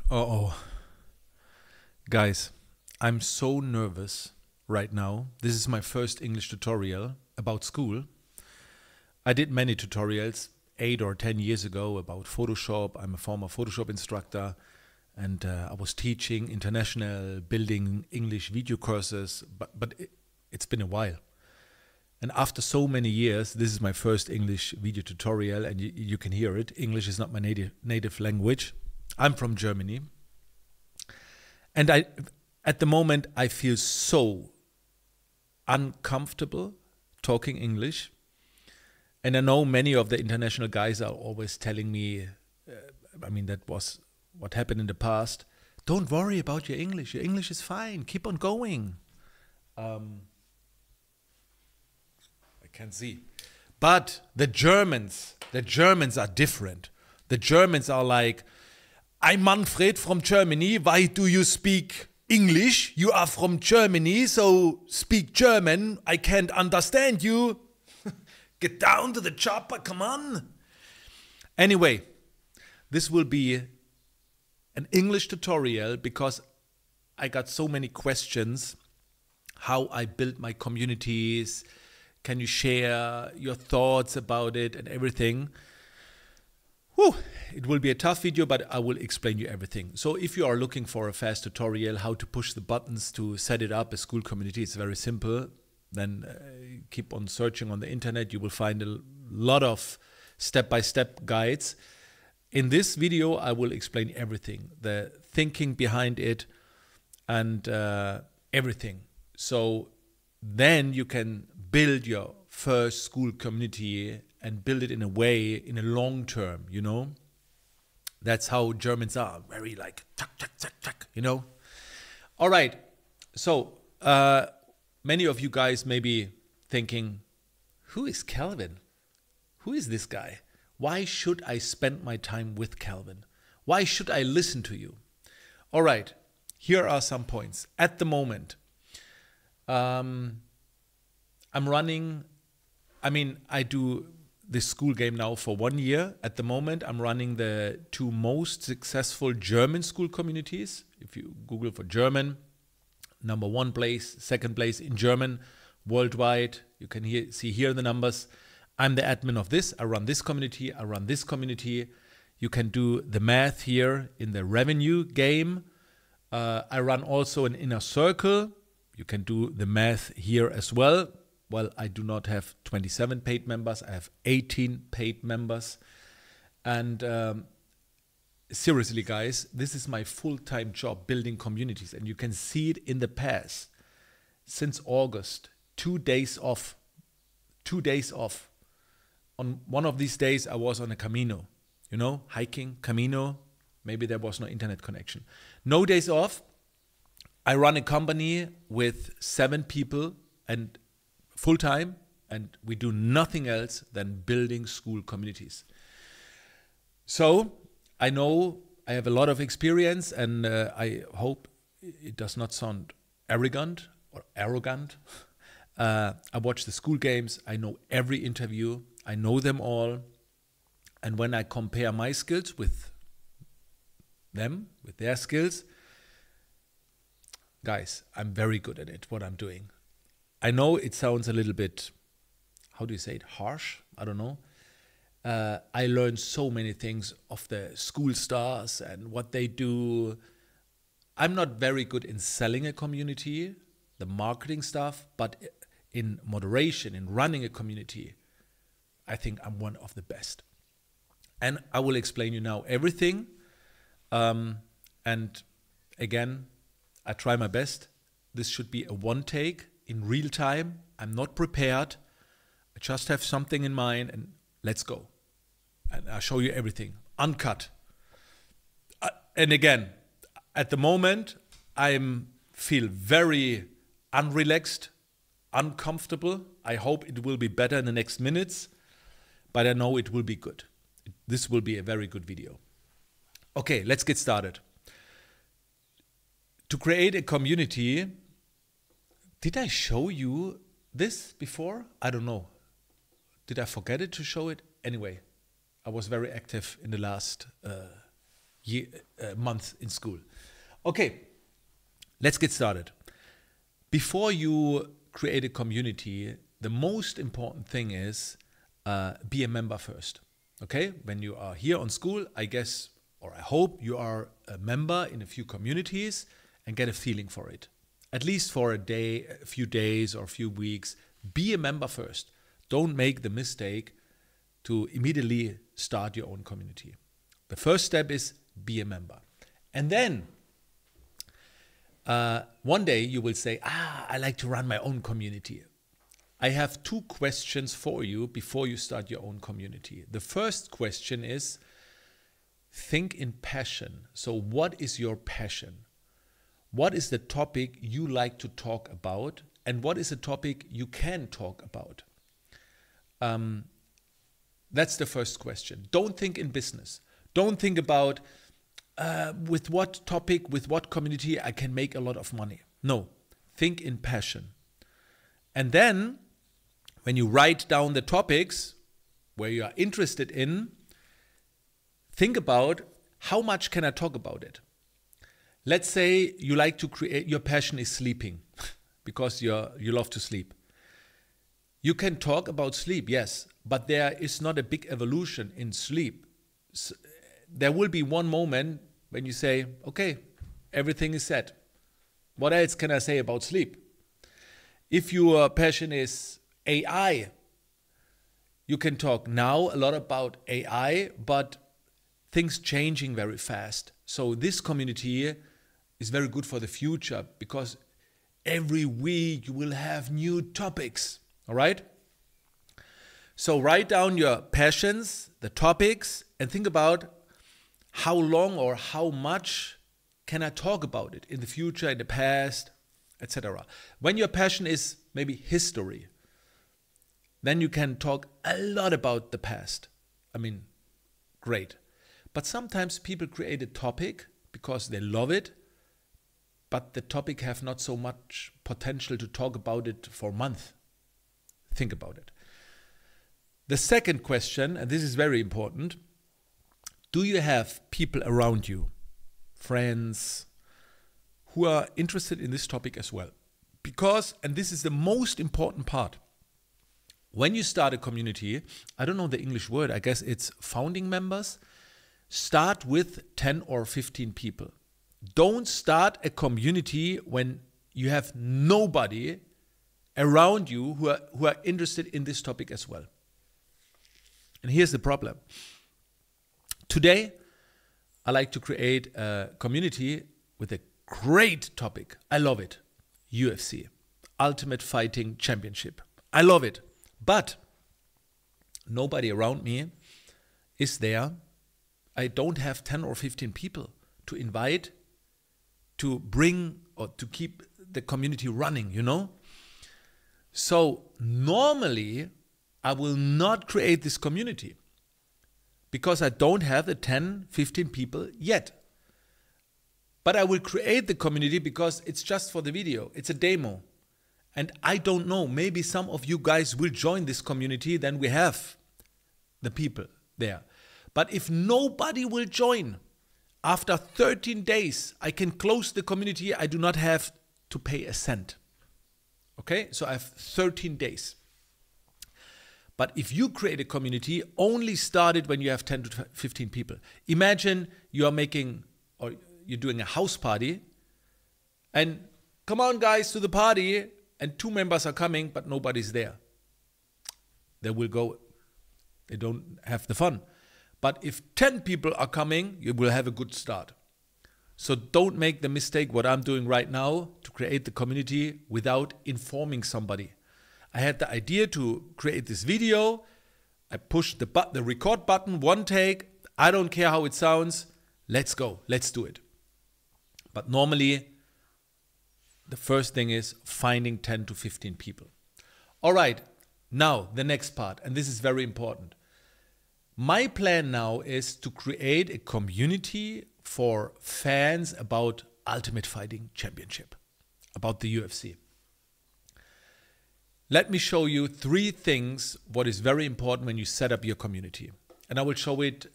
Uh-oh. Guys, I'm so nervous right now. This is my first English tutorial about Skool. I did many tutorials 8 or 10 years ago about Photoshop. I'm a former Photoshop instructor and I was teaching international building English video courses, but it's been a while. And after so many years, this is my first English video tutorial, and you can hear it. English is not my native language. I'm from Germany. And at the moment, I feel so uncomfortable talking English. And I know many of the international guys are always telling me, that was what happened in the past. Don't worry about your English. Your English is fine. Keep on going. I can't see. But the Germans are different. The Germans are like, I'm Manfred from Germany. Why do you speak English? You are from Germany, so speak German. I can't understand you. Get down to the chopper, come on. Anyway, this will be an English tutorial because I got so many questions. How I build my communities. Can you share your thoughts about it and everything? Whew, it will be a tough video, but I will explain you everything. So if you are looking for a fast tutorial, how to push the buttons to set it up, a Skool community, it's very simple. Then keep on searching on the internet. You will find a lot of step-by-step guides. In this video, I will explain everything, the thinking behind it and everything. So then you can build your first Skool community and build it in a way, in a long term, you know. That's how Germans are, very like, tuck, tuck, tuck, tuck, you know. All right, so many of you guys may be thinking, who is Calvin? Who is this guy? Why should I spend my time with Calvin? Why should I listen to you? All right, here are some points. At the moment, I'm running, I do this Skool game now for 1 year. At the moment, I'm running the 2 most successful German Skool communities. If you Google for German, number 1 place, 2nd place in German, worldwide. You can see here the numbers. I'm the admin of this. I run this community. I run this community. You can do the math here in the revenue game. I run also an inner circle. You can do the math here as well. Well, I do not have 27 paid members. I have 18 paid members. And seriously, guys, this is my full-time job, building communities. And you can see it in the past. Since August, 2 days off. 2 days off. On one of these days, I was on a Camino. You know, hiking, Camino. Maybe there was no internet connection. No days off. I run a company with 7 people and full-time, and we do nothing else than building Skool communities. So I know I have a lot of experience, and I hope it does not sound arrogant or arrogant. I watch the Skool games. I know every interview. I know them all. And when I compare my skills with them, with their skills, guys, I'm very good at it, what I'm doing. I know it sounds a little bit, how do you say it, harsh? I don't know. I learned so many things of the Skool stars and what they do. I'm not very good in selling a community, the marketing stuff, but in moderation, in running a community, I think I'm one of the best. And I will explain you now everything. And again, I try my best. This should be a one take in real time. I'm not prepared. I just have something in mind and let's go. And I'll show you everything, uncut. And again, at the moment, I feel very unrelaxed, uncomfortable. I hope it will be better in the next minutes, but I know it will be good. This will be a very good video. Okay, let's get started. To create a community, did I show you this before? I don't know. Did I forget it to show it? Anyway, I was very active in the last month in school. Okay, let's get started. Before you create a community, the most important thing is be a member first. Okay, when you are here on Skool, I guess, or I hope you are a member in a few communities and get a feeling for it. At least for a day, a few days or a few weeks, be a member first. Don't make the mistake to immediately start your own community. The first step is be a member. And then one day you will say, I like to run my own community. I have 2 questions for you before you start your own community. The first question is, think in passion. So what is your passion? What is the topic you like to talk about? And what is a topic you can talk about? That's the first question. Don't think in business. Don't think about with what topic, with what community I can make a lot of money. No, think in passion. And then when you write down the topics where you are interested in, think about how much can I talk about it. Let's say you like to create, your passion is sleeping because you love to sleep. You can talk about sleep, yes, but there is not a big evolution in sleep. There will be one moment when you say, okay, everything is set. What else can I say about sleep? If your passion is AI, you can talk now a lot about AI, but things changing very fast. So this community is very good for the future because every week you will have new topics, all right? So write down your passions, the topics, and think about how long or how much can I talk about it in the future, in the past, etc. When your passion is maybe history, then you can talk a lot about the past. I mean, great. But sometimes people create a topic because they love it, but the topic have not so much potential to talk about it for a month. Think about it. The second question, and this is very important, do you have people around you, friends, who are interested in this topic as well? Because, and this is the most important part, when you start a community, I don't know the English word, I guess it's founding members, start with 10 or 15 people. Don't start a community when you have nobody around you who are interested in this topic as well. And here's the problem. Today, I like to create a community with a great topic. I love it. UFC, Ultimate Fighting Championship. I love it. But nobody around me is there. I don't have 10 or 15 people to invite, to bring or to keep the community running, you know? So normally I will not create this community because I don't have the 10, 15 people yet. But I will create the community because it's just for the video. It's a demo. And I don't know, maybe some of you guys will join this community, then we have the people there. But if nobody will join, after 13 days, I can close the community. I do not have to pay a cent. Okay, so I have 13 days. But if you create a community, only start it when you have 10 to 15 people. Imagine you are making, or you're doing a house party, and come on guys to the party, and 2 members are coming, but nobody's there. They will go, they don't have the fun. But if 10 people are coming, you will have a good start. So don't make the mistake what I'm doing right now to create the community without informing somebody. I had the idea to create this video. I pushed the record button, 1 take. I don't care how it sounds. Let's go. Let's do it. But normally, the first thing is finding 10 to 15 people. All right. Now, the next part, and this is very important. My plan now is to create a community for fans about Ultimate Fighting Championship, about the UFC. Let me show you 3 things what is very important when you set up your community. And I will show it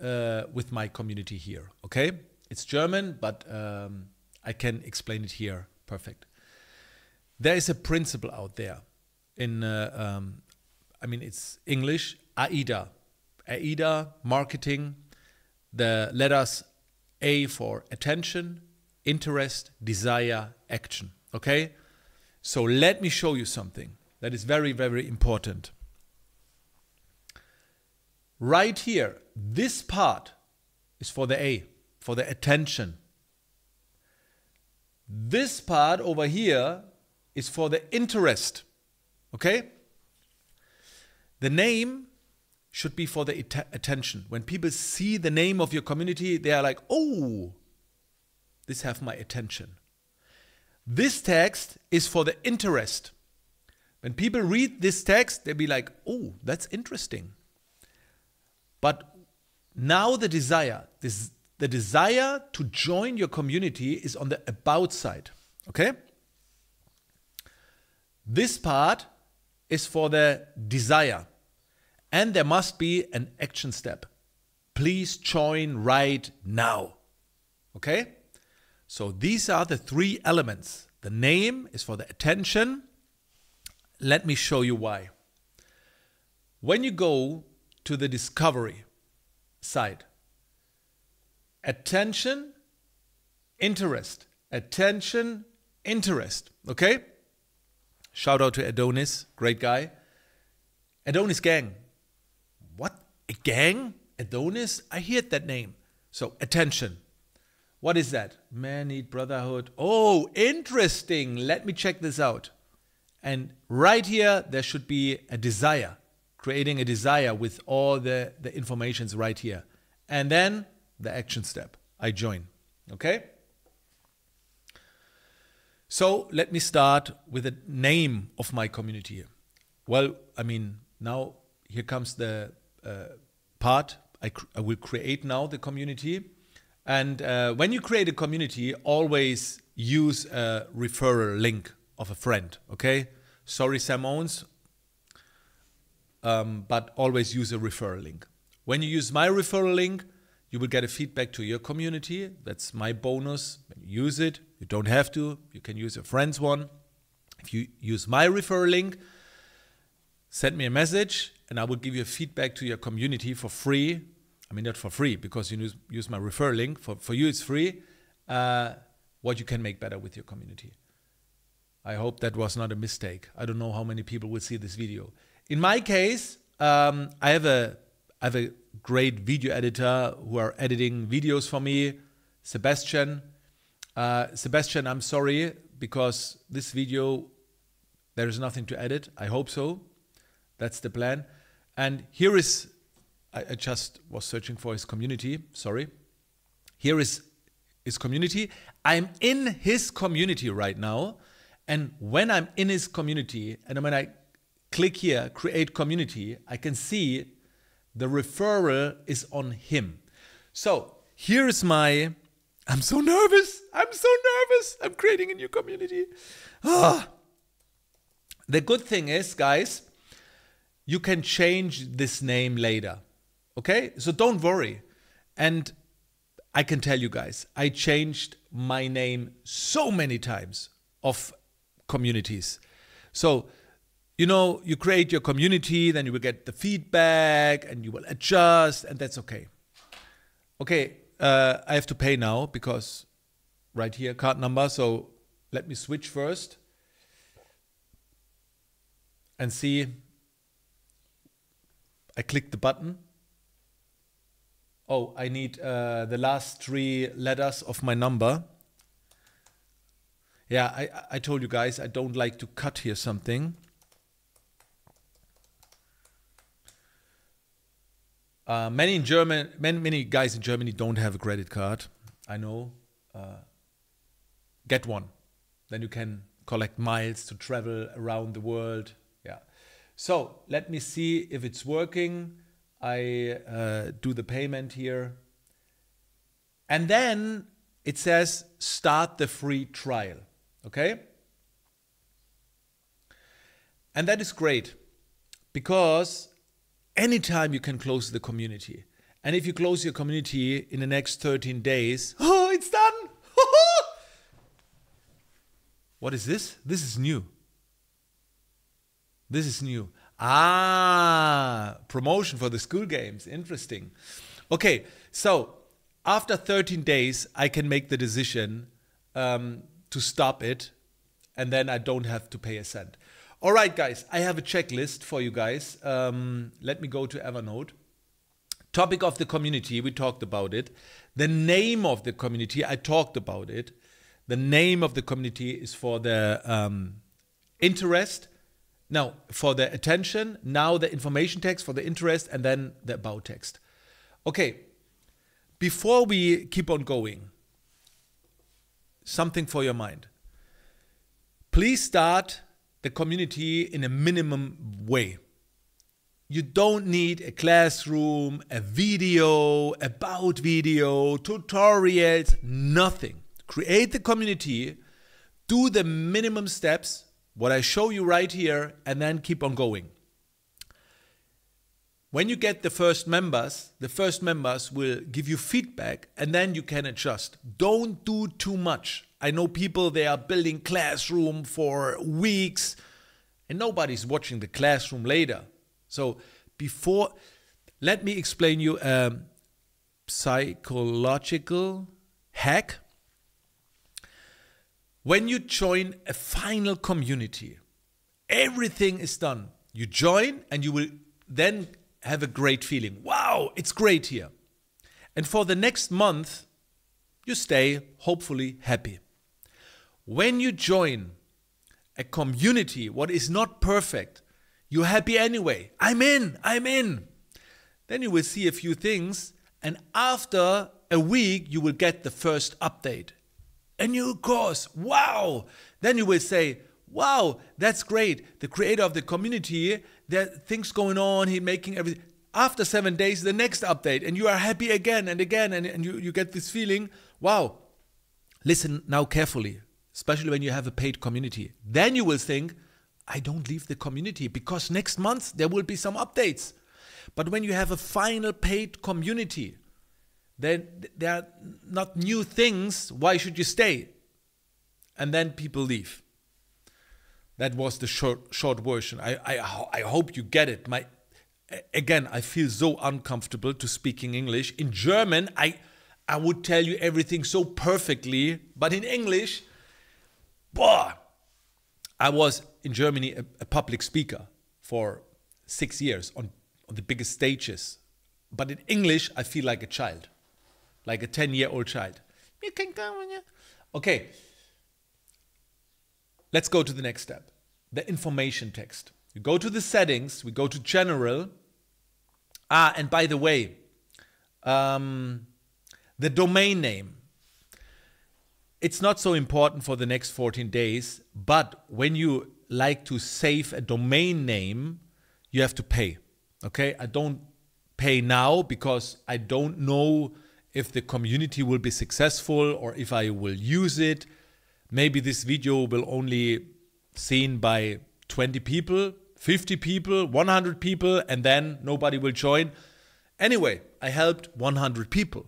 with my community here, okay? It's German, but I can explain it here. Perfect. There is a principle out there in, I mean, it's English, AIDA. AIDA, marketing, the letters A for attention, interest, desire, action. Okay? So let me show you something that is very, very important. Right here, this part is for the A, for the attention. This part over here is for the interest. Okay? The name should be for the attention. When people see the name of your community, they are like, oh, this have my attention. This text is for the interest. When people read this text, they'll be like, oh, that's interesting. But now the desire to join your community is on the about side. Okay? This part is for the desire. And there must be an action step. Please join right now. Okay? So these are the three elements. The name is for the attention. Let me show you why. When you go to the discovery side, attention, interest, attention, interest. Okay? Shout out to Adonis, great guy. Adonis gang. What? A gang? Adonis? I heard that name. So, attention. What is that? Man need brotherhood. Oh, interesting. Let me check this out. And right here, there should be a desire. Creating a desire with all the informations right here. And then the action step. I join. Okay? So, let me start with the name of my community. Well, I mean, now here comes the part. I will create now the community. And when you create a community, always use a referral link of a friend. Okay? Sorry, Sam Owens. But always use a referral link. When you use my referral link, you will get a feedback to your community. That's my bonus. Use it. You don't have to. You can use a friend's one. If you use my referral link, send me a message and I will give you a feedback to your community for free. I mean, not for free because you use my referral link. For you, it's free. What you can make better with your community. I hope that was not a mistake. I don't know how many people will see this video. In my case, I have a great video editor who are editing videos for me, Sebastian. Sebastian, I'm sorry because this video, there is nothing to edit. I hope so. That's the plan. And here is, I just was searching for his community. Sorry. Here is his community. I'm in his community right now. And when I'm in his community, and when I click here, create community, I can see the referral is on him. So here is my, I'm so nervous. I'm creating a new community. The good thing is, guys, you can change this name later. Okay? So don't worry. And I can tell you guys, I changed my name so many times of communities. So, you know, you create your community, then you will get the feedback and you will adjust, and that's okay. Okay, I have to pay now because right here, card number. So let me switch first and see. I click the button. Oh, I need the last 3 letters of my number. Yeah, I told you guys I don't like to cut here something. Many guys in Germany don't have a credit card. I know. Get one. Then you can collect miles to travel around the world. Yeah. So let me see if it's working. I do the payment here. And then it says start the free trial. Okay? And that is great because anytime you can close the community. And if you close your community in the next 13 days, oh, it's done. What is this? This is new. This is new. Ah, promotion for the Skool games. Interesting. Okay, so after 13 days, I can make the decision to stop it, and then I don't have to pay a cent. All right, guys, I have a checklist for you guys. Let me go to Evernote. Topic of the community, we talked about it. The name of the community, I talked about it. The name of the community is for the interest. Now, for the attention, now the information text for the interest, and then the about text. Okay, before we keep on going, something for your mind. Please start the community in a minimum way. You don't need a classroom, a video, about video, tutorials, nothing. Create the community, do the minimum steps, what I show you right here, and then keep on going. When you get the first members will give you feedback, and then you can adjust. Don't do too much. I know people, they are building classroom for weeks, and nobody's watching the classroom later. So let me explain you a psychological hack. When you join a final community, everything is done. You join and you will then have a great feeling. Wow, it's great here. And for the next month, you stay hopefully happy. When you join a community, what is not perfect, you're happy anyway. I'm in. Then you will see a few things, and after a week, you will get the first update. A new course, wow! Then you will say, wow, that's great. The creator of the community, there are things going on, he's making everything. After 7 days, the next update, and you are happy again and again, and you get this feeling, wow. Listen now carefully, especially when you have a paid community. Then you will think, I don't leave the community because next month there will be some updates. But when you have a final paid community, then there are not new things. Why should you stay? And then people leave. That was the short version. I hope you get it. Again, I feel so uncomfortable to speaking English. In German, I would tell you everything so perfectly, but in English, boah, I was in Germany a public speaker for 6 years on the biggest stages. But in English, I feel like a child. Like a 10-year-old child. You can go on, yeah. Okay. Let's go to the next step. The information text. You go to the settings. We go to general. And by the way, the domain name. It's not so important for the next 14 days. But when you like to save a domain name, you have to pay. Okay? I don't pay now because I don't know if the community will be successful or if I will use it. Maybe this video will only seen by 20 people, 50 people, 100 people, and then nobody will join. Anyway, I helped 100 people.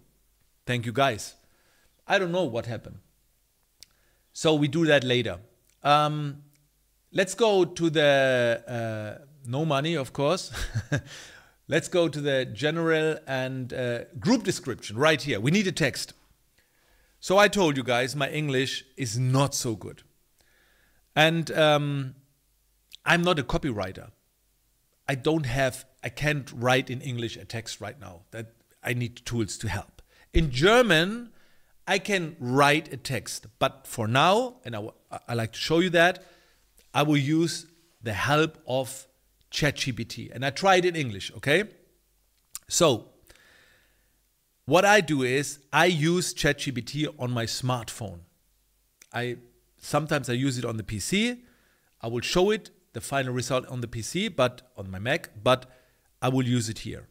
Thank you guys. I don't know what happened. So we do that later. Let's go to the no money, of course. Let's go to the general and group description right here. We need a text. So I told you guys my English is not so good. And I'm not a copywriter. I can't write in English a text right now. That I need tools to help. In German, I can write a text. But for now, and I like to show you that, I will use the help of ChatGPT. And I tried in English, okay? So, what I do is I use ChatGPT on my smartphone. Sometimes I use it on the PC. I will show it, the final result on the PC, but on my Mac, but I will use it here.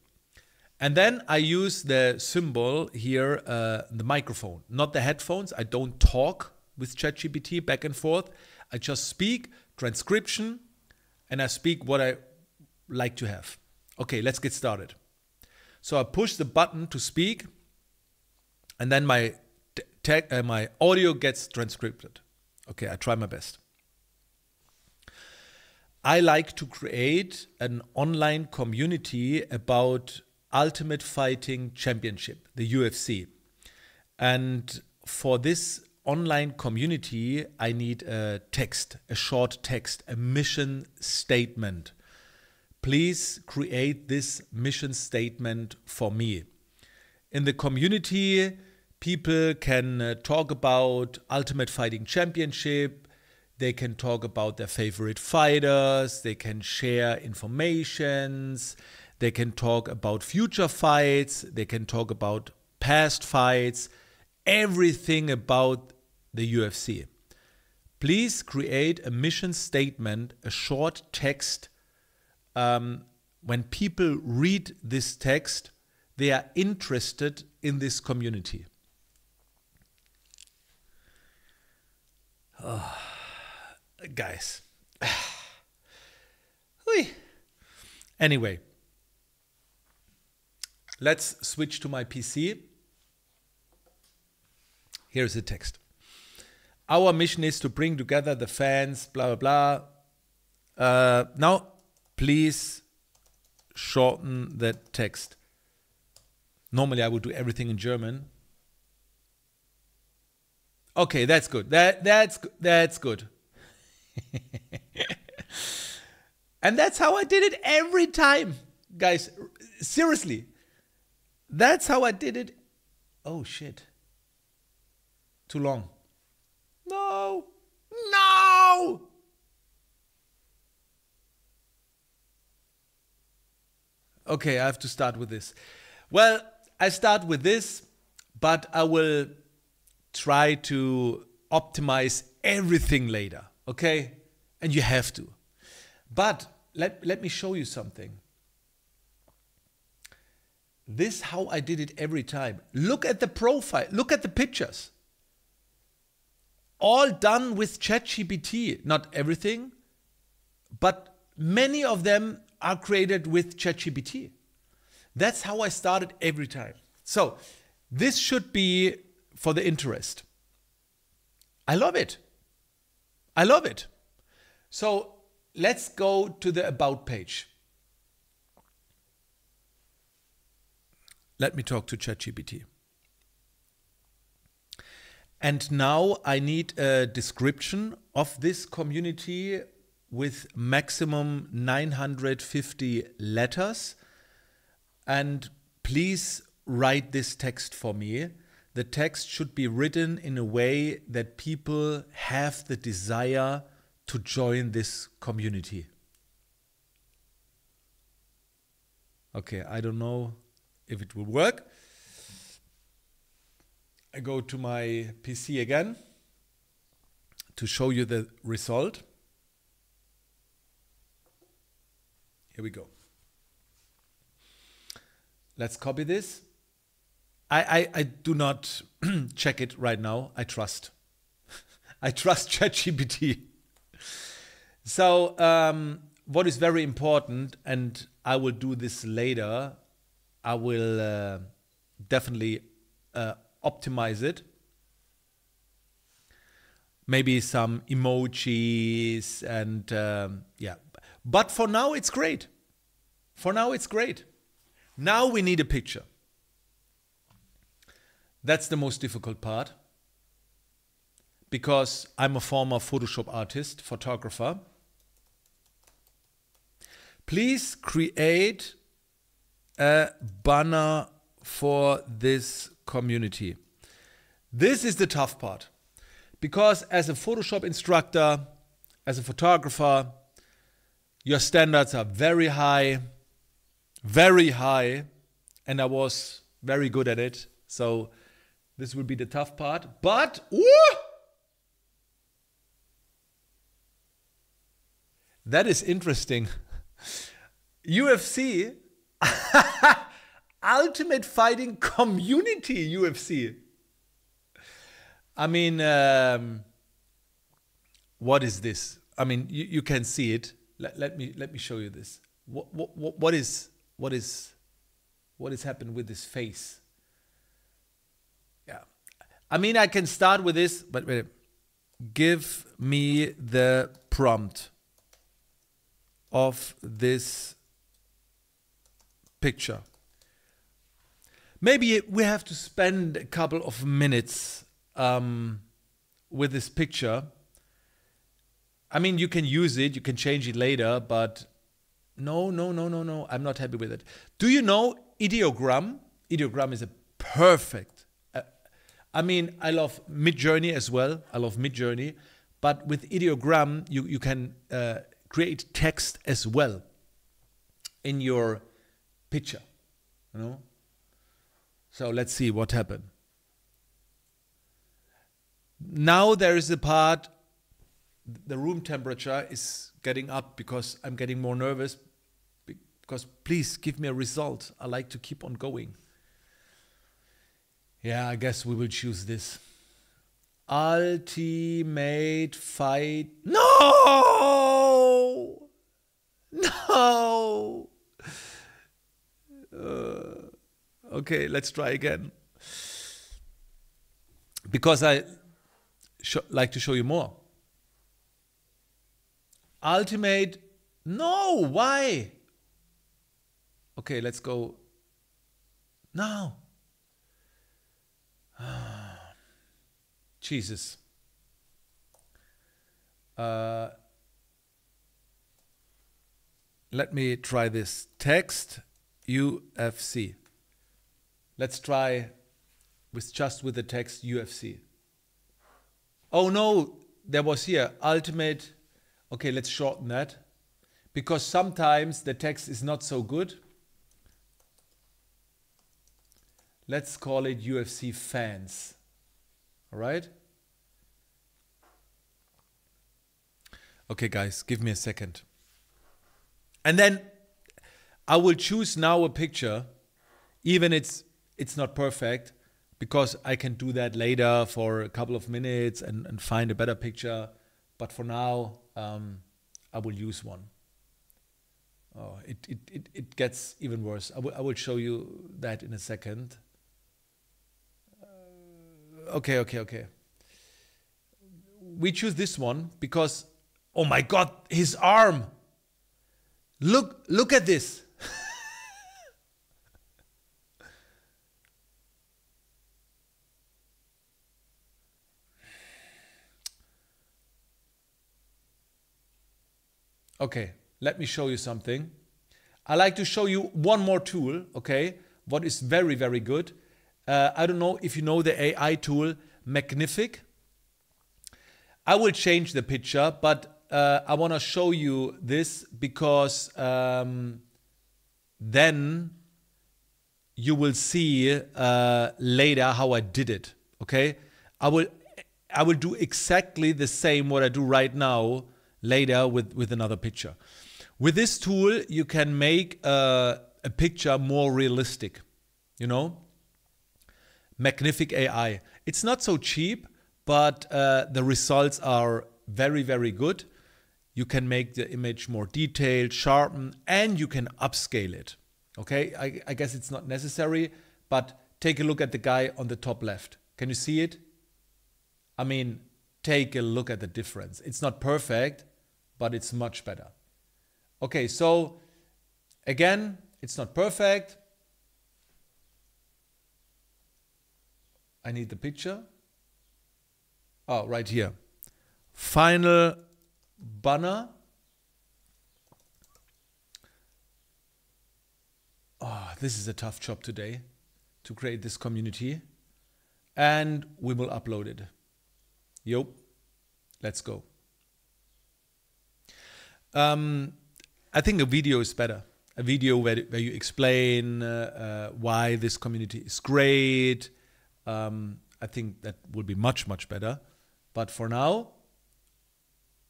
And then I use the symbol here, the microphone, not the headphones. I don't talk with ChatGPT back and forth. I just speak, transcription, and I speak what I like to have. Okay, let's get started. So I push the button to speak, and then my audio gets transcribed. Okay, I try my best. I like to create an online community about Ultimate Fighting Championship, the UFC. And for this online community, I need a text, a short text, a mission statement. Please create this mission statement for me. In the community, people can talk about Ultimate Fighting Championship. They can talk about their favorite fighters. They can share informations. They can talk about future fights. They can talk about past fights. Everything about the UFC. Please create a mission statement, a short text. When people read this text, they are interested in this community. Oh, guys. Anyway, let's switch to my PC. Here's the text. Our mission is to bring together the fans, blah, blah, blah. Now, please shorten that text. Normally, I would do everything in German. Okay, that's good. That's good. And that's how I did it every time. Guys, seriously. That's how I did it. Oh, shit. Too long. No. No! Okay, I have to start with this. Well, I start with this, but I will try to optimize everything later, okay? And you have to. But let me show you something. This is how I did it every time. Look at the profile. Look at the pictures. All done with ChatGPT. Not everything, but many of them are created with ChatGPT. That's how I started every time. So this should be for the interest. I love it. I love it. So let's go to the About page. Let me talk to ChatGPT. And now I need a description of this community with maximum 950 letters. And please write this text for me. The text should be written in a way that people have the desire to join this community. Okay, I don't know if it will work. I go to my PC again to show you the result. Here we go. Let's copy this. I do not check it right now. I trust. I trust ChatGPT. So what is very important, and I will do this later, I will definitely optimize it. Maybe some emojis and yeah. But for now, it's great. For now, it's great. Now we need a picture. That's the most difficult part. Because I'm a former Photoshop artist, photographer. Please create a banner for this community. This is the tough part. Because as a Photoshop instructor, as a photographer, your standards are very high, and I was very good at it. So this will be the tough part. But, that is interesting. UFC, Ultimate Fighting Community UFC. I mean, what is this? I mean, you can see it. Let me show you this. What is What is happening with this face? Yeah. I mean, I can start with this, but wait. Give me the prompt of this picture. Maybe we have to spend a couple of minutes with this picture. I mean, you can use it, you can change it later, but no, I'm not happy with it. Do you know ideogram? Ideogram is a perfect. I mean, I love Midjourney as well. I love Midjourney, but with ideogram, you can create text as well in your picture, you know. So let's see what happened. Now there is a part, the room temperature is getting up because I'm getting more nervous, because please give me a result. I like to keep on going. Yeah, I guess we will choose this. Ultimate fight. No! No! Okay, let's try again. Because I like to show you more. Ultimate. No, why? Okay, let's go. No. Jesus. Let me try this. Text UFC. Let's try with the text UFC. Oh no, there was here ultimate. Okay, let's shorten that, because sometimes the text is not so good. Let's call it UFC fans. All right? Okay, guys, give me a second. And then I will choose now a picture, even it's not perfect, because I can do that later for a couple of minutes and find a better picture. But for now, I will use one. Oh, it gets even worse. I will show you that in a second. Okay. We choose this one because, oh my God, his arm. Look at this. Okay, let me show you something. I like to show you one more tool, okay? What is very, very good. I don't know if you know the AI tool, Magnific. I will change the picture, but I want to show you this because then you will see later how I did it, okay? I will do exactly the same what I do right now later with another picture. With this tool, you can make a picture more realistic, you know? Magnific AI. It's not so cheap, but the results are very, very good. You can make the image more detailed, sharpen, and you can upscale it. Okay, I guess it's not necessary, but take a look at the guy on the top left. Can you see it? I mean, take a look at the difference. It's not perfect, but it's much better. Okay, so again, it's not perfect. I need the picture. Oh, right here. Final banner. Oh, this is a tough job today to create this community. And we will upload it. Yup. Let's go. I think a video is better. A video where you explain why this community is great. I think that will be much, much better. But for now,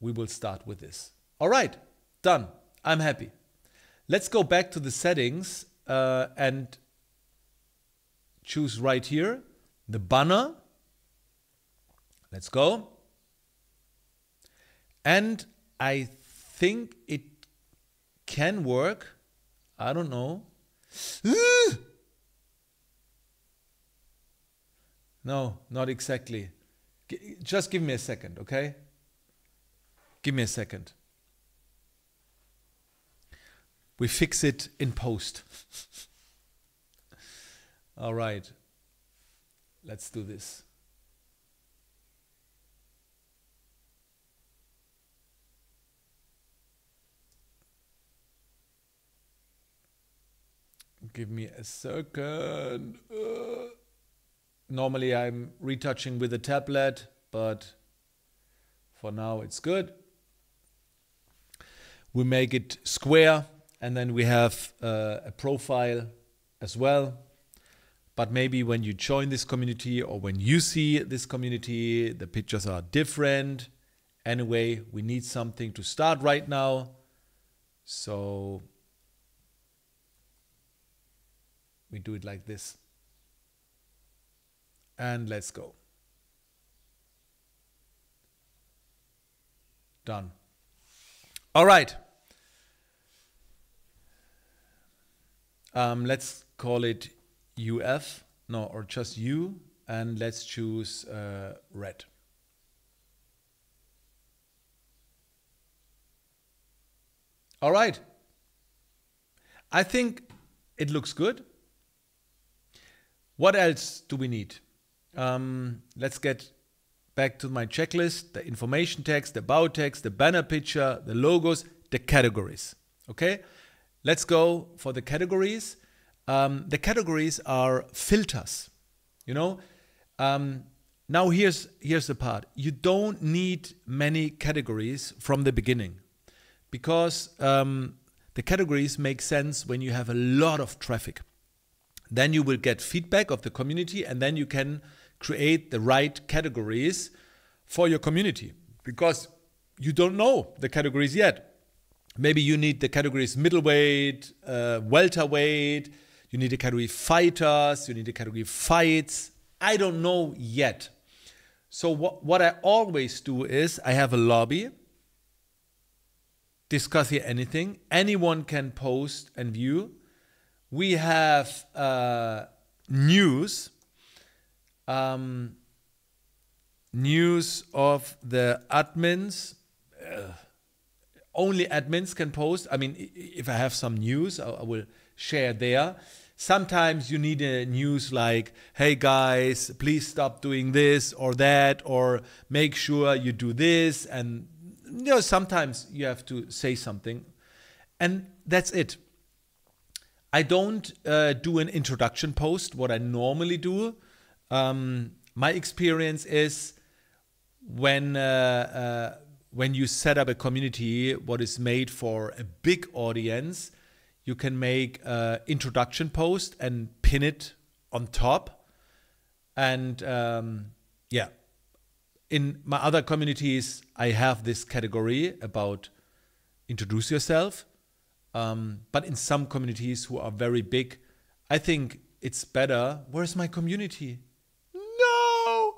we will start with this. All right, done. I'm happy. Let's go back to the settings and choose right here the banner. Let's go. And I think it can work. I don't know. No, not exactly. Just give me a second, okay? Give me a second. We fix it in post. All right. Let's do this. Give me a second. Normally I'm retouching with a tablet, but for now it's good. We make it square, and then we have a profile as well. But maybe when you join this community or when you see this community, the pictures are different. Anyway, we need something to start right now. So we do it like this. And let's go. Done. All right. Let's call it UF, no, or just U, and let's choose red. All right. I think it looks good. What else do we need? Let's get back to my checklist: the information text, the about text, the banner picture, the logos, the categories. Okay, let's go for the categories. The categories are filters. You know, now here's the part. You don't need many categories from the beginning, because the categories make sense when you have a lot of traffic. Then you will get feedback of the community, and then you can create the right categories for your community, because you don't know the categories yet. Maybe you need the categories middleweight, welterweight, you need a category fighters, you need a category fights. I don't know yet. So what I always do is I have a lobby, discuss here anything. Anyone can post and view. We have news. News of the admins. Only admins can post. I mean, if I have some news, I will share there. Sometimes you need a news like, hey guys, please stop doing this or that, or make sure you do this. And you know, sometimes you have to say something. And that's it. I don't do an introduction post, what I normally do. My experience is when you set up a community, what is made for a big audience, you can make an introduction post and pin it on top. And yeah, in my other communities, I have this category about introduce yourself. But in some communities who are very big, I think it's better. Where's my community? No!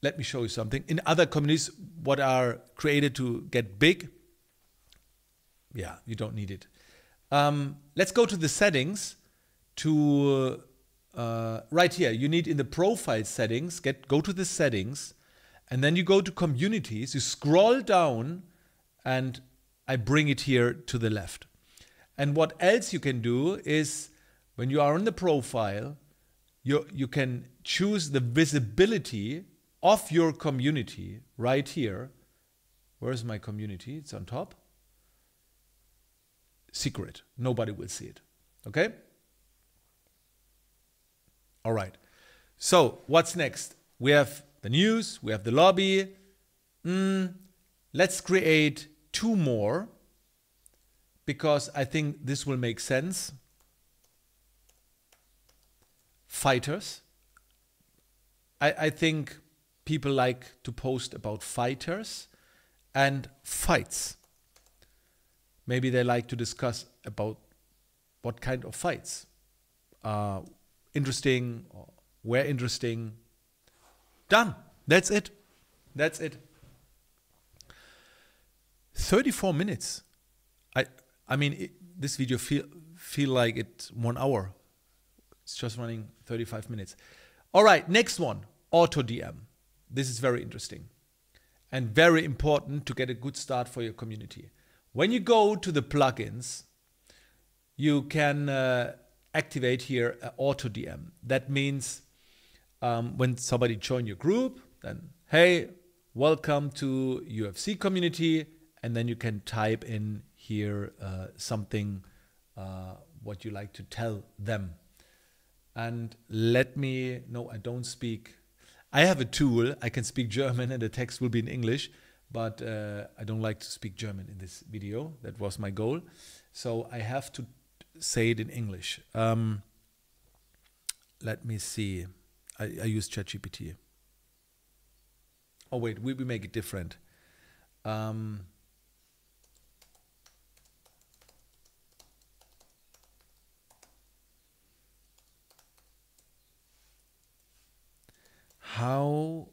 Let me show you something. In other communities, what are created to get big, yeah, you don't need it. Let's go to the settings. To right here, you need in the profile settings, go to the settings, and then you go to communities, you scroll down, and I bring it here to the left. And what else you can do is, when you are on the profile, you can choose the visibility of your community right here. Where's my community? It's on top. Secret. Nobody will see it. Okay? All right. So what's next? We have the news. We have the lobby. Let's create 2 more, because I think this will make sense. Fighters. I think people like to post about fighters and fights. Maybe they like to discuss about what kind of fights are interesting or were interesting. Done. That's it. That's it. 34 minutes. I mean, this video feel like it's 1 hour. It's just running 35 minutes. All right, next one, auto DM. This is very interesting and very important to get a good start for your community. When you go to the plugins, you can activate here auto DM. That means when somebody joins your group, then, hey, welcome to UFC community. And then you can type in here something, what you like to tell them. And no, I don't speak. I have a tool. I can speak German and the text will be in English, but I don't like to speak German in this video. That was my goal. So I have to say it in English. Let me see. I use ChatGPT. Oh, wait, we make it different. How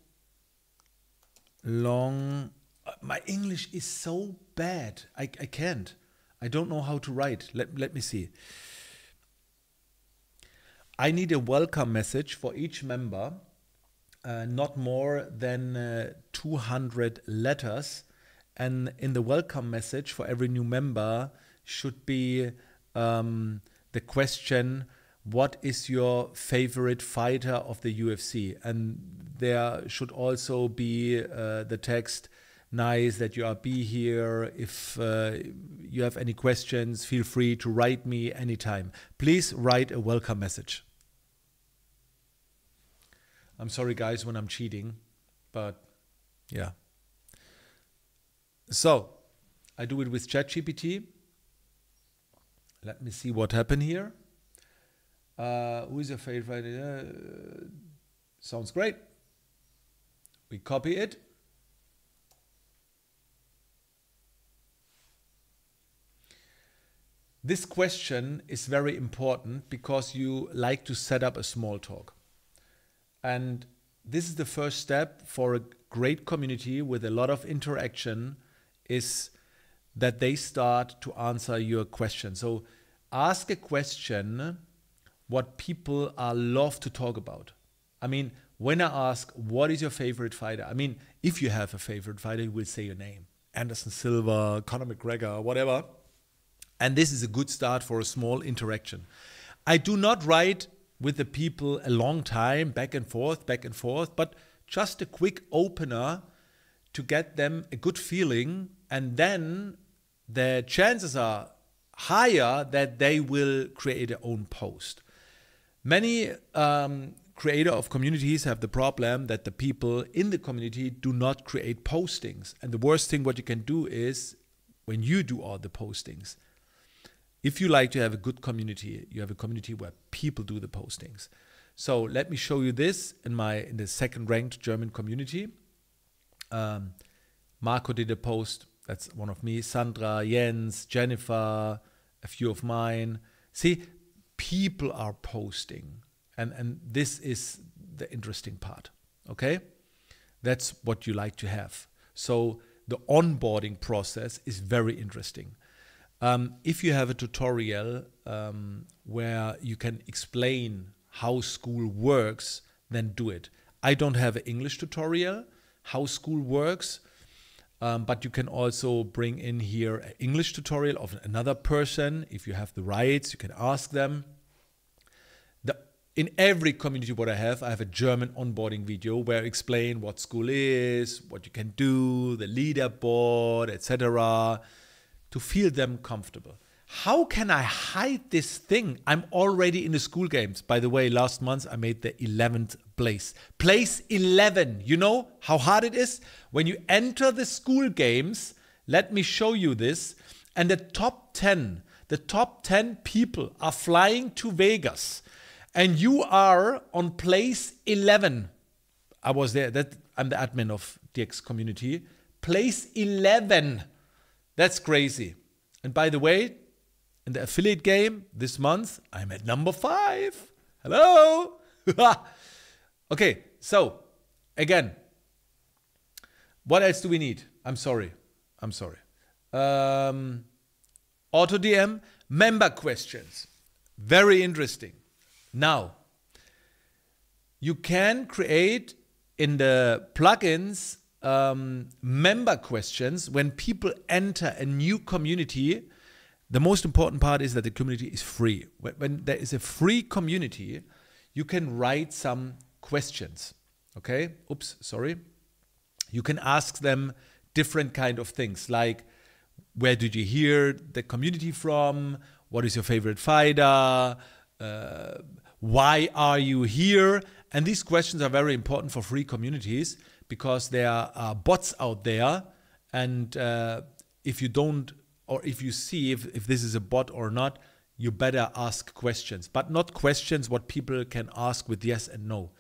long? My English is so bad. I can't. I don't know how to write. Let me see. I need a welcome message for each member, not more than 200 letters. And in the welcome message for every new member should be the question, what is your favorite fighter of the UFC? And there should also be the text, nice that you are here. If you have any questions, feel free to write me anytime. Please write a welcome message. I'm sorry, guys, when I'm cheating, but yeah. So I do it with ChatGPT. Let me see what happened here. Who is your favorite? Sounds great. We copy it. This question is very important because you like to set up a small talk. And this is the first step for a great community with a lot of interaction, is that they start to answer your question. So ask a question what people love to talk about. I mean, when I ask, what is your favorite fighter? I mean, if you have a favorite fighter, you will say your name. Anderson Silva, Conor McGregor, whatever. And this is a good start for a small interaction. I do not write with the people a long time, back and forth, but just a quick opener to get them a good feeling. And then the chances are higher that they will create their own post. Many creators of communities have the problem that the people in the community do not create postings. And the worst thing what you can do is when you do all the postings. If you like to have a good community, you have a community where people do the postings. So let me show you this in the second ranked German community. Marco did a post. That's one of me. Sandra, Jens, Jennifer, a few of mine. See, people are posting. And this is the interesting part. Okay? That's what you like to have. So the onboarding process is very interesting. If you have a tutorial where you can explain how Skool works, then do it. I don't have an English tutorial, how Skool works, but you can also bring in here an English tutorial of another person. If you have the rights, you can ask them. In every community what I have a German onboarding video where I explain what Skool is, what you can do, the leaderboard, etc., to feel them comfortable. How can I hide this thing? I'm already in the Skool games. By the way, last month I made the 11th place. Place 11. You know how hard it is? When you enter the Skool games, let me show you this. And the top 10 people are flying to Vegas. And you are on place 11. I was there. I'm the admin of DX community. Place 11. That's crazy. And by the way, in the affiliate game this month, I'm at number 5. Hello. Okay, so again, what else do we need? I'm sorry. Auto DM, member questions. Very interesting. Now, you can create in the plugins member questions when people enter a new community. The most important part is that the community is free. When there is a free community, you can write some questions. Okay? Oops, sorry. You can ask them different kind of things like, where did you hear the community from? What is your favorite fighter? Why are you here? And these questions are very important for free communities because there are bots out there. And if you don't, or if you see if this is a bot or not, you better ask questions. But not questions what people can ask with yes and no.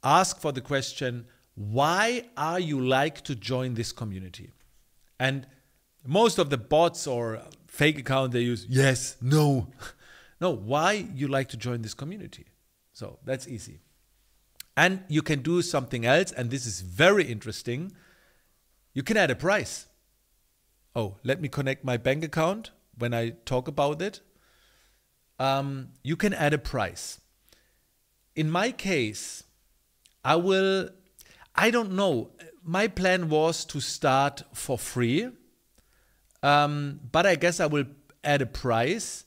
Ask for the question, why are you like to join this community? And most of the bots or fake account they use, yes, no. No, why you like to join this community? So that's easy. And you can do something else, and this is very interesting. You can add a price. Oh, let me connect my bank account when I talk about it. You can add a price. In my case, I don't know. My plan was to start for free. But I guess I will add a price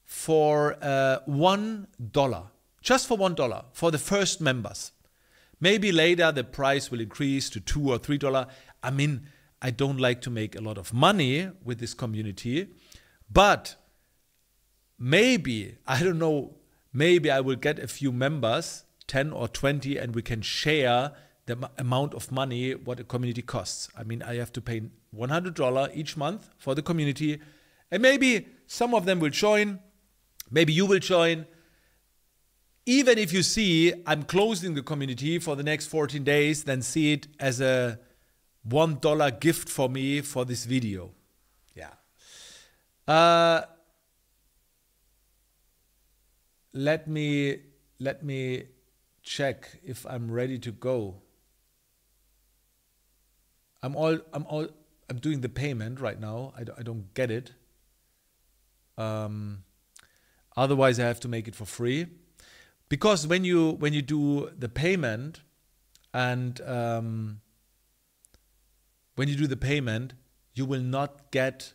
for $1. Just for $1 for the first members. Maybe later the price will increase to $2 or $3. I mean, I don't like to make a lot of money with this community, but maybe, I don't know, maybe I will get a few members, 10 or 20, and we can share the amount of money what a community costs. I mean, I have to pay $100 each month for the community, and maybe some of them will join, maybe you will join. Even if you see I'm closing the community for the next 14 days, then see it as a $1 gift for me for this video. Yeah. Let me check if I'm ready to go. I'm doing the payment right now. I don't get it. Otherwise, I have to make it for free. Because when you do the payment and when you do the payment, you will not get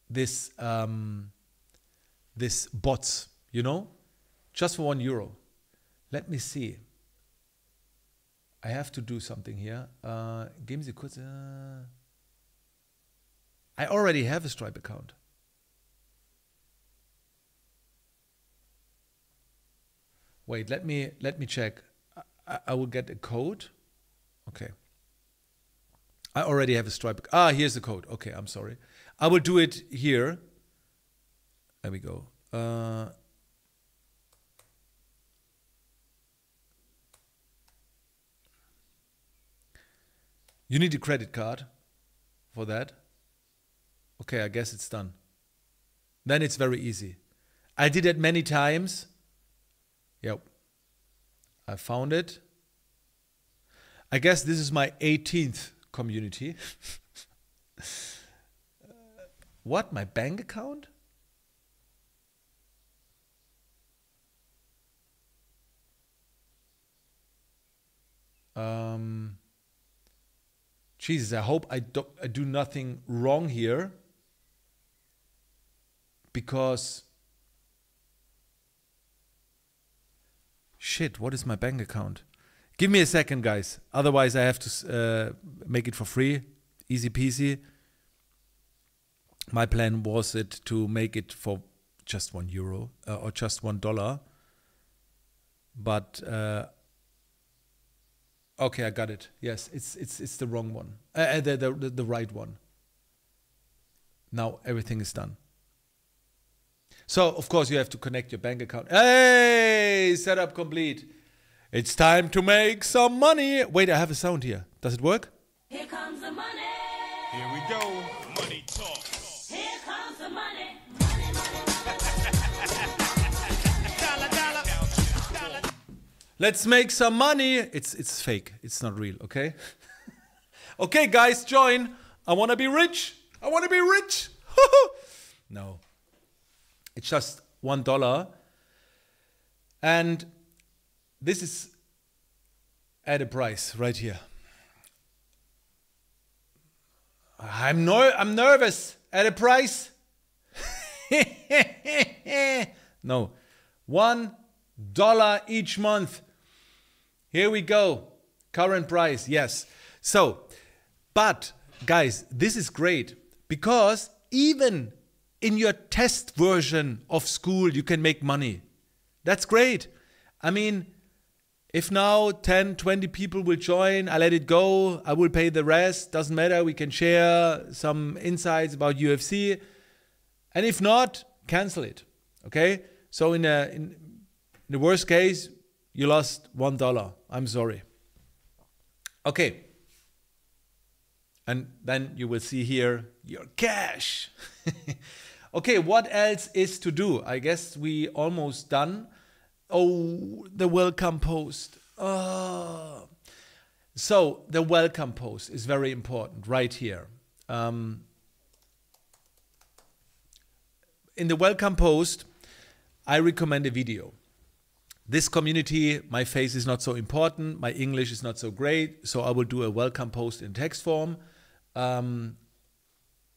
this this bots, you know, just for €1. Let me see. I have to do something here. Geben Sie kurz. I already have a Stripe account. Wait, let me check. I will get a code. Okay. I already have a Stripe. Here's the code. Okay, I'm sorry. I will do it here. There we go. You need a credit card for that. Okay, I guess it's done. Then it's very easy. I did it many times. Yep. I found it. I guess this is my 18th community. What? My bank account? Jesus, I hope I do nothing wrong here, because shit, what is my bank account? Give me a second, guys. Otherwise, I have to make it for free. Easy peasy. My plan was to make it for just €1 or just $1. But okay, I got it. Yes, it's the wrong one. The right one. Now everything is done. So, of course, you have to connect your bank account. Hey, setup complete. It's time to make some money. Wait, I have a sound here. Does it work? Here comes the money. Here we go. Money talk. Here comes the money. Let's make some money. It's fake. It's not real, okay? Okay, guys, join. I want to be rich. I want to be rich. No. It's just $1. And this is at a price right here. I'm nervous. At a price. No. $1 each month. Here we go. Current price. Yes. So, but guys, this is great because even in your test version of Skool, you can make money. That's great. I mean, if now 10, 20 people will join, I let it go. I will pay the rest. Doesn't matter. We can share some insights about UFC. And if not, cancel it. Okay? So in the worst case, you lost $1. I'm sorry. Okay. And then you will see here your cash. Okay, what else is to do? I guess we almost done. Oh, the welcome post. Oh. So the welcome post is very important right here. In the welcome post, I recommend a video. This community, my face is not so important. My English is not so great. So I will do a welcome post in text form.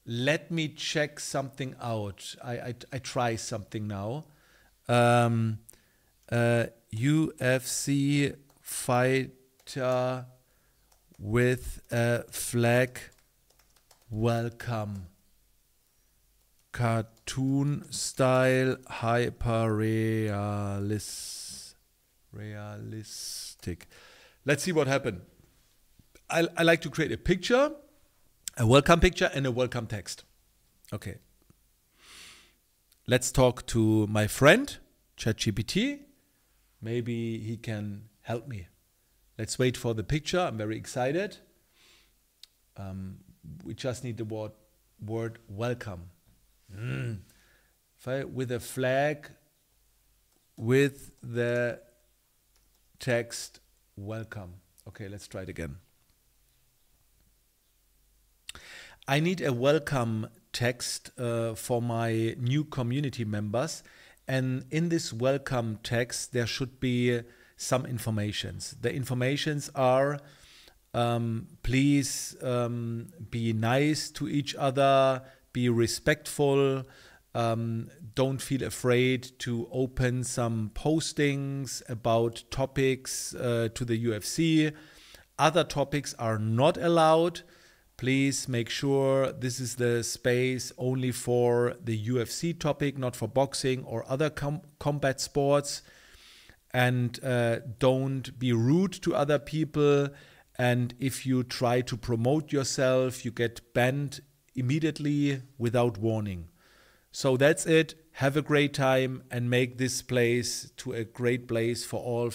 Let me check something out. I try something now. UFC fighter with a flag welcome. Cartoon style hyper realistic. Let's see what happened. I like to create a picture, a welcome picture and a welcome text. Okay. Let's talk to my friend, ChatGPT. Maybe he can help me. Let's wait for the picture. I'm very excited. We just need the word welcome. With a flag with the text welcome. Okay, let's try it again. I need a welcome text for my new community members. And in this welcome text, there should be some informations. The informations are, please be nice to each other, be respectful, don't feel afraid to open some postings about topics to the UFC. Other topics are not allowed. Please make sure this is the space only for the UFC topic, not for boxing or other combat sports. And don't be rude to other people. And if you try to promote yourself, you get banned immediately without warning. So that's it. Have a great time and make this place to a great place for all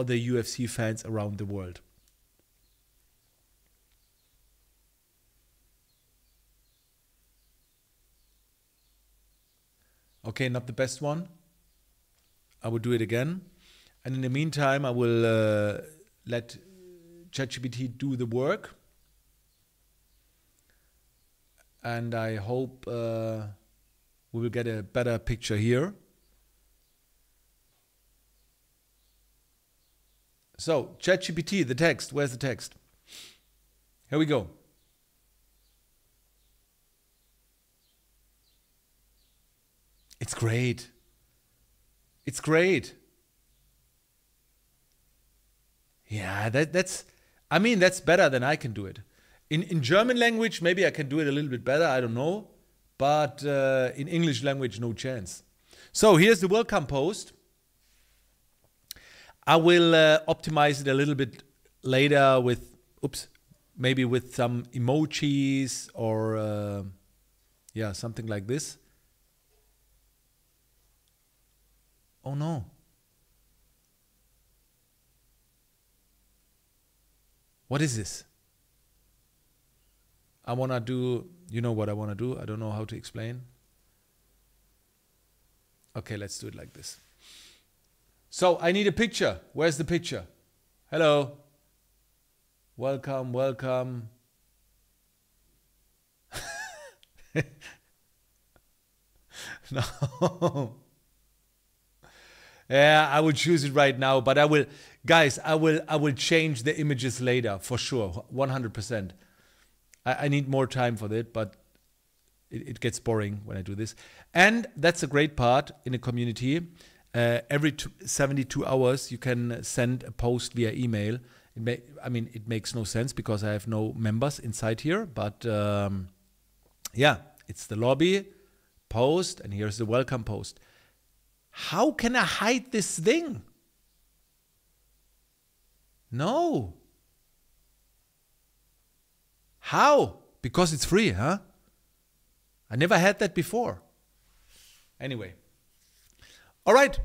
the UFC fans around the world. Okay, not the best one. I will do it again. And in the meantime, I will let ChatGPT do the work. And I hope we will get a better picture here. So, ChatGPT, the text. Where's the text? Here we go. It's great. It's great. Yeah, that's better than I can do it. In German language, maybe I can do it a little bit better, I don't know. But in English language, no chance. So here's the welcome post. I will optimize it a little bit later with, maybe with some emojis or something like this. Oh no. What is this? I want to do, you know what I want to do? I don't know how to explain. Okay, let's do it like this. So I need a picture. Where's the picture? Hello. Welcome, welcome. No. Yeah, I will choose it right now, but I will, guys, I will change the images later for sure, 100%. I need more time for that, but it gets boring when I do this. And that's a great part in a community. Every 72 hours, you can send a post via email. It makes no sense because I have no members inside here, but yeah, it's the lobby post, and here's the welcome post. How can I hide this thing? No. How? Because it's free, huh? I never had that before. Anyway. All right.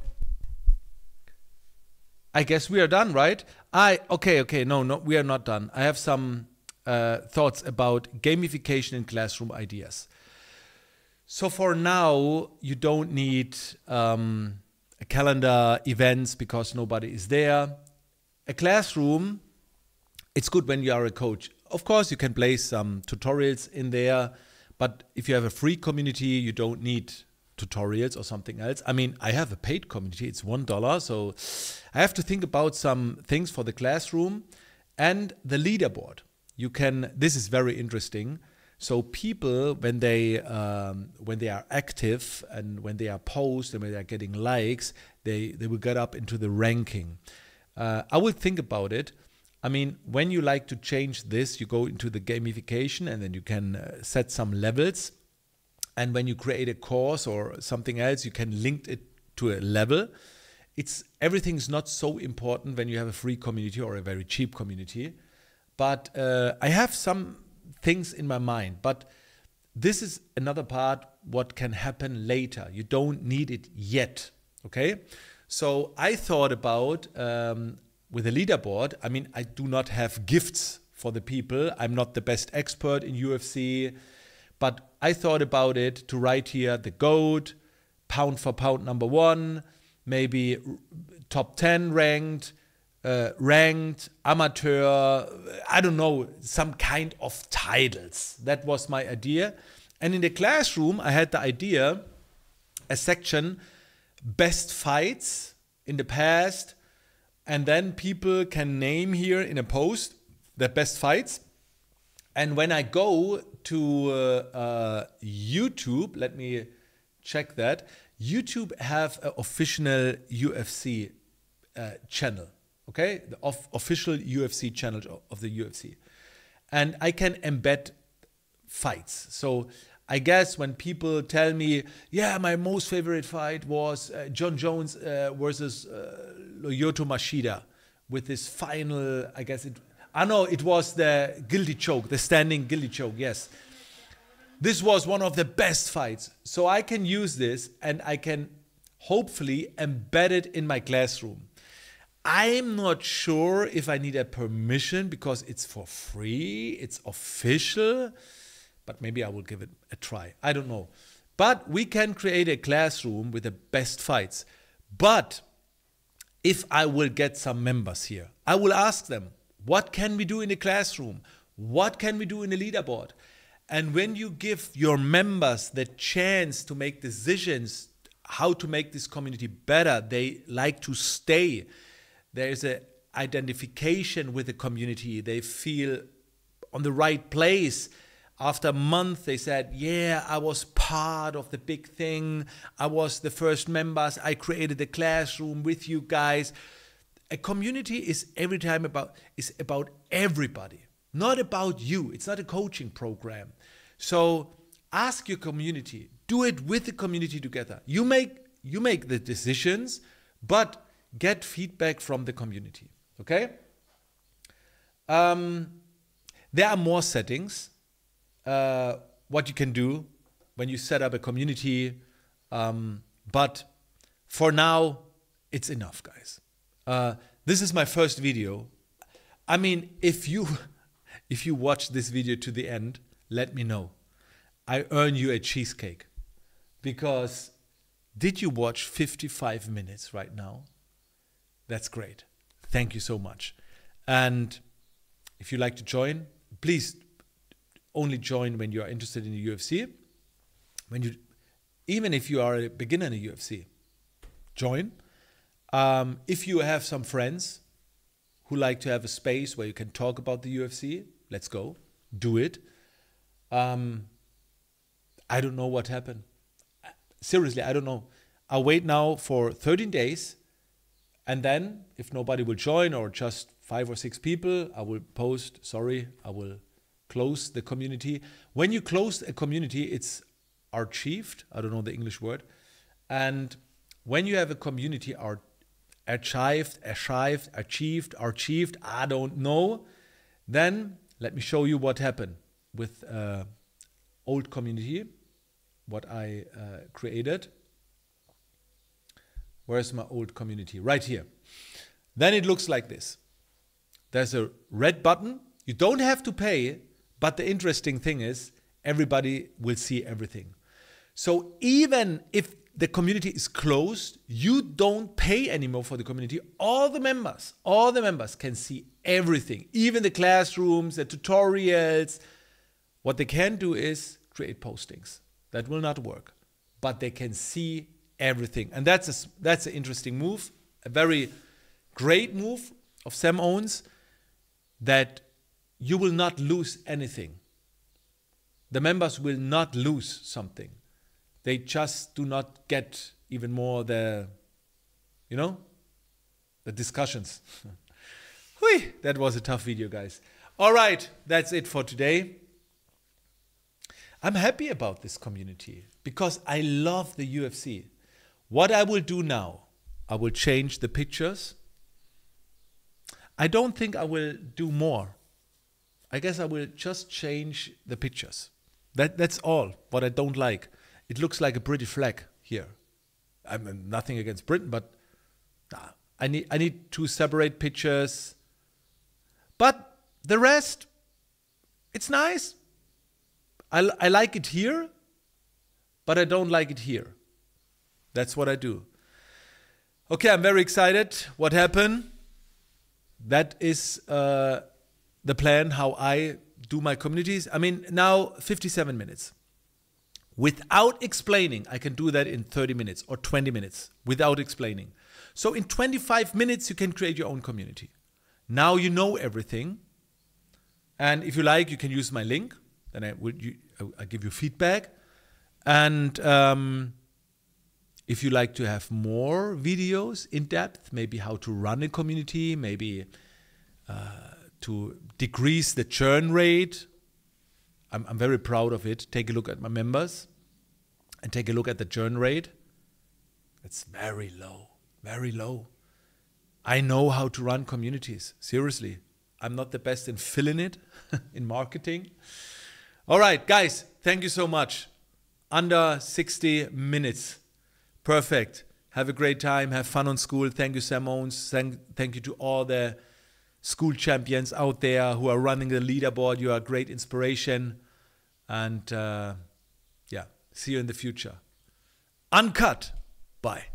I guess we are done, right? Okay. No, we are not done. I have some thoughts about gamification in classroom ideas. So for now, you don't need a calendar events because nobody is there. A classroom, it's good when you are a coach. Of course, you can place some tutorials in there, but if you have a free community, you don't need tutorials or something else. I mean, I have a paid community, it's $1, so I have to think about some things for the classroom and the leaderboard. This is very interesting. So people, when they are active and when they are post and when they are getting likes, they will get up into the ranking. I would think about it. I mean, when you like to change this, you go into the gamification and then you can set some levels. And when you create a course or something else, you can link it to a level. Everything's not so important when you have a free community or a very cheap community. But I have some things in my mind, but this is another part what can happen later. You don't need it yet, okay? So I thought about with a leaderboard, I mean, I do not have gifts for the people. I'm not the best expert in UFC, but I thought about it to write here the GOAT, pound for pound #1, maybe top 10 ranked, amateur, I don't know, some kind of titles. That was my idea. And in the classroom, I had the idea, a section, best fights in the past, and then people can name here in a post their best fights. And when I go to YouTube, let me check that, YouTube have an official UFC channel. Okay, the official UFC channel of the UFC. And I can embed fights. So I guess when people tell me, yeah, my most favorite fight was John Jones versus Lyoto Machida with this final, I guess it was the guilty choke, the standing guilty choke, yes. This was one of the best fights. So I can use this and I can hopefully embed it in my classroom. I'm not sure if I need a permission because it's for free, it's official, but maybe I will give it a try. I don't know. But we can create a classroom with the best fights. But if I will get some members here, I will ask them, what can we do in the classroom? What can we do in the leaderboard? And when you give your members the chance to make decisions, how to make this community better, they like to stay. There is an identification with the community. They feel on the right place. After a month, they said, yeah, I was part of the big thing. I was the first members. I created the classroom with you guys. A community is about everybody, not about you. It's not a coaching program. So ask your community. Do it with the community together. You make the decisions, but get feedback from the community, okay? There are more settings, what you can do when you set up a community, but for now, it's enough, guys. This is my first video. I mean, if you watch this video to the end, let me know. I earn you a cheesecake, because did you watch 55 minutes right now? That's great. Thank you so much. And if you like to join, please only join when you are interested in the UFC. Even if you are a beginner in the UFC, join. If you have some friends who like to have a space where you can talk about the UFC, let's go. Do it. I don't know what happened. Seriously, I don't know. I'll wait now for 13 days. And then, if nobody will join or just 5 or 6 people, I will post, sorry, I will close the community. When you close a community, it's archived. I don't know the English word. And when you have a community archived, I don't know, then let me show you what happened with old community, what I created. Where's my old community? Right here. Then it looks like this. There's a red button. You don't have to pay, but the interesting thing is everybody will see everything. So even if the community is closed, you don't pay anymore for the community. All the members can see everything, even the classrooms, the tutorials. What they can do is create postings. That will not work, but they can see everything. And that's an interesting move, a very great move of Sam Owens, that you will not lose anything. The members will not lose something. They just do not get even more the discussions. Whew, that was a tough video, guys. All right, that's it for today. I'm happy about this community because I love the UFC. What I will do now, I will change the pictures. I don't think I will do more. I guess I will just change the pictures. That's all what I don't like. It looks like a British flag here. I'm nothing against Britain, but I need to separate pictures. But the rest, it's nice. I like it here, but I don't like it here. That's what I do. Okay, I'm very excited. What happened? That is the plan, how I do my communities. I mean, now 57 minutes. Without explaining, I can do that in 30 minutes or 20 minutes without explaining. So in 25 minutes, you can create your own community. Now you know everything. And if you like, you can use my link. Then I give you feedback. And if you like to have more videos in depth, maybe how to run a community, maybe to decrease the churn rate, I'm very proud of it. Take a look at my members and take a look at the churn rate. It's very low, very low. I know how to run communities, seriously. I'm not the best in filling it, in marketing. All right, guys, thank you so much. Under 60 minutes. Perfect. Have a great time. Have fun on Skool. Thank you, Sam Owens. Thank you to all the Skool champions out there who are running the leaderboard. You are a great inspiration. And yeah, see you in the future. Uncut. Bye.